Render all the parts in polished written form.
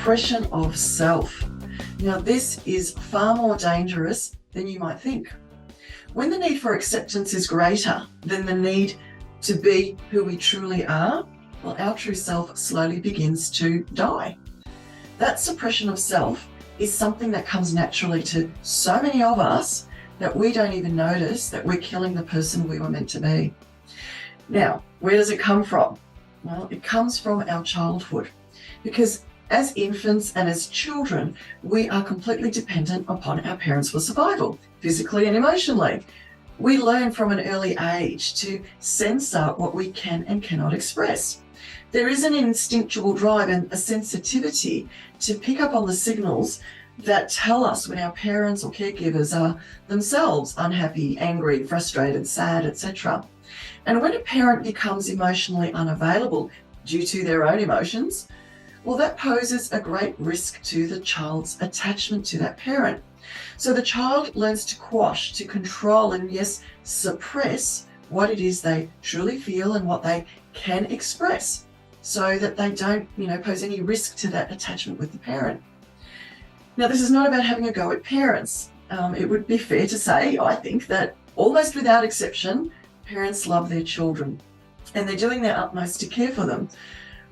suppression of self. Now, this is far more dangerous than you might think. When the need for acceptance is greater than the need to be who we truly are, well, our true self slowly begins to die. That suppression of self is something that comes naturally to so many of us that we don't even notice that we're killing the person we were meant to be. Now, where does it come from? Well, it comes from our childhood, because as infants and as children, we are completely dependent upon our parents for survival, physically and emotionally. We learn from an early age to censor what we can and cannot express. There is an instinctual drive and a sensitivity to pick up on the signals that tell us when our parents or caregivers are themselves unhappy, angry, frustrated, sad, etc. And when a parent becomes emotionally unavailable due to their own emotions, well, that poses a great risk to the child's attachment to that parent. So the child learns to quash, to control, and yes, suppress what it is they truly feel and what they can express, so that they don't, pose any risk to that attachment with the parent. Now, this is not about having a go at parents. It would be fair to say, I think, that almost without exception, parents love their children and they're doing their utmost to care for them.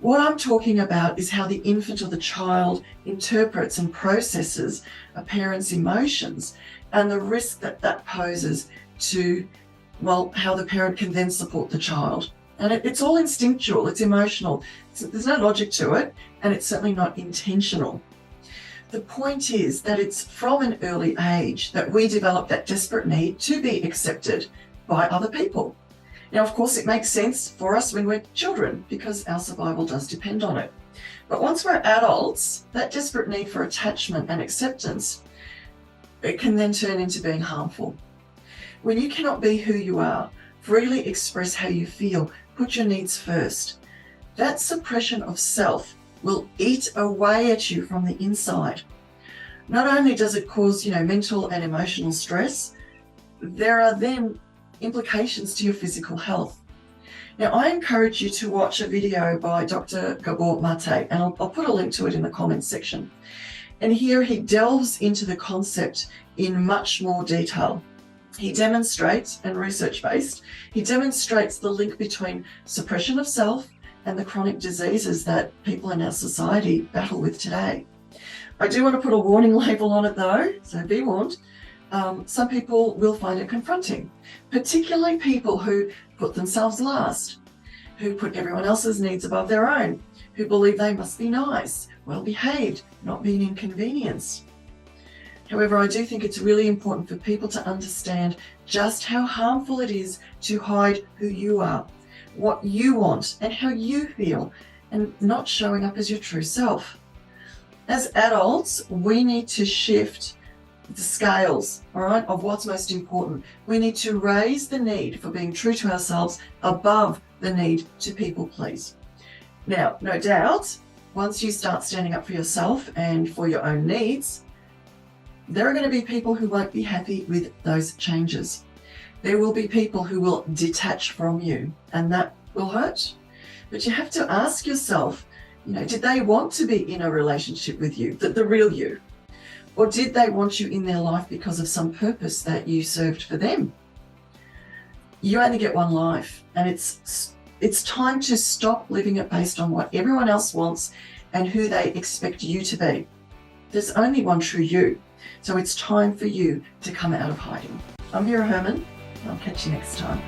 What I'm talking about is how the infant or the child interprets and processes a parent's emotions and the risk that that poses to, well, how the parent can then support the child. And it's all instinctual, it's emotional, there's no logic to it, and it's certainly not intentional. The point is that it's from an early age that we develop that desperate need to be accepted by other people. Now, of course, it makes sense for us when we're children because our survival does depend on it. But once we're adults, that desperate need for attachment and acceptance, it can then turn into being harmful. When you cannot be who you are, freely express how you feel, put your needs first, that suppression of self will eat away at you from the inside. Not only does it cause, mental and emotional stress, there are then implications to your physical health. Now, I encourage you to watch a video by Dr. Gabor Maté, and I'll put a link to it in the comments section. And here he delves into the concept in much more detail. He demonstrates, and research-based, he demonstrates the link between suppression of self and the chronic diseases that people in our society battle with today. I do want to put a warning label on it though, so be warned. Some people will find it confronting, particularly people who put themselves last, who put everyone else's needs above their own, who believe they must be nice, well-behaved, not being inconvenienced. However, I do think it's really important for people to understand just how harmful it is to hide who you are, what you want, and how you feel, and not showing up as your true self. As adults, we need to shift the scales, all right, of what's most important. We need to raise the need for being true to ourselves above the need to people please. Now, no doubt, once you start standing up for yourself and for your own needs, there are going to be people who won't be happy with those changes. There will be people who will detach from you, and that will hurt. But you have to ask yourself, did they want to be in a relationship with you, the real you? Or did they want you in their life because of some purpose that you served for them? You only get one life, and it's time to stop living it based on what everyone else wants and who they expect you to be. There's only one true you, so it's time for you to come out of hiding. I'm Vera Herman. I'll catch you next time.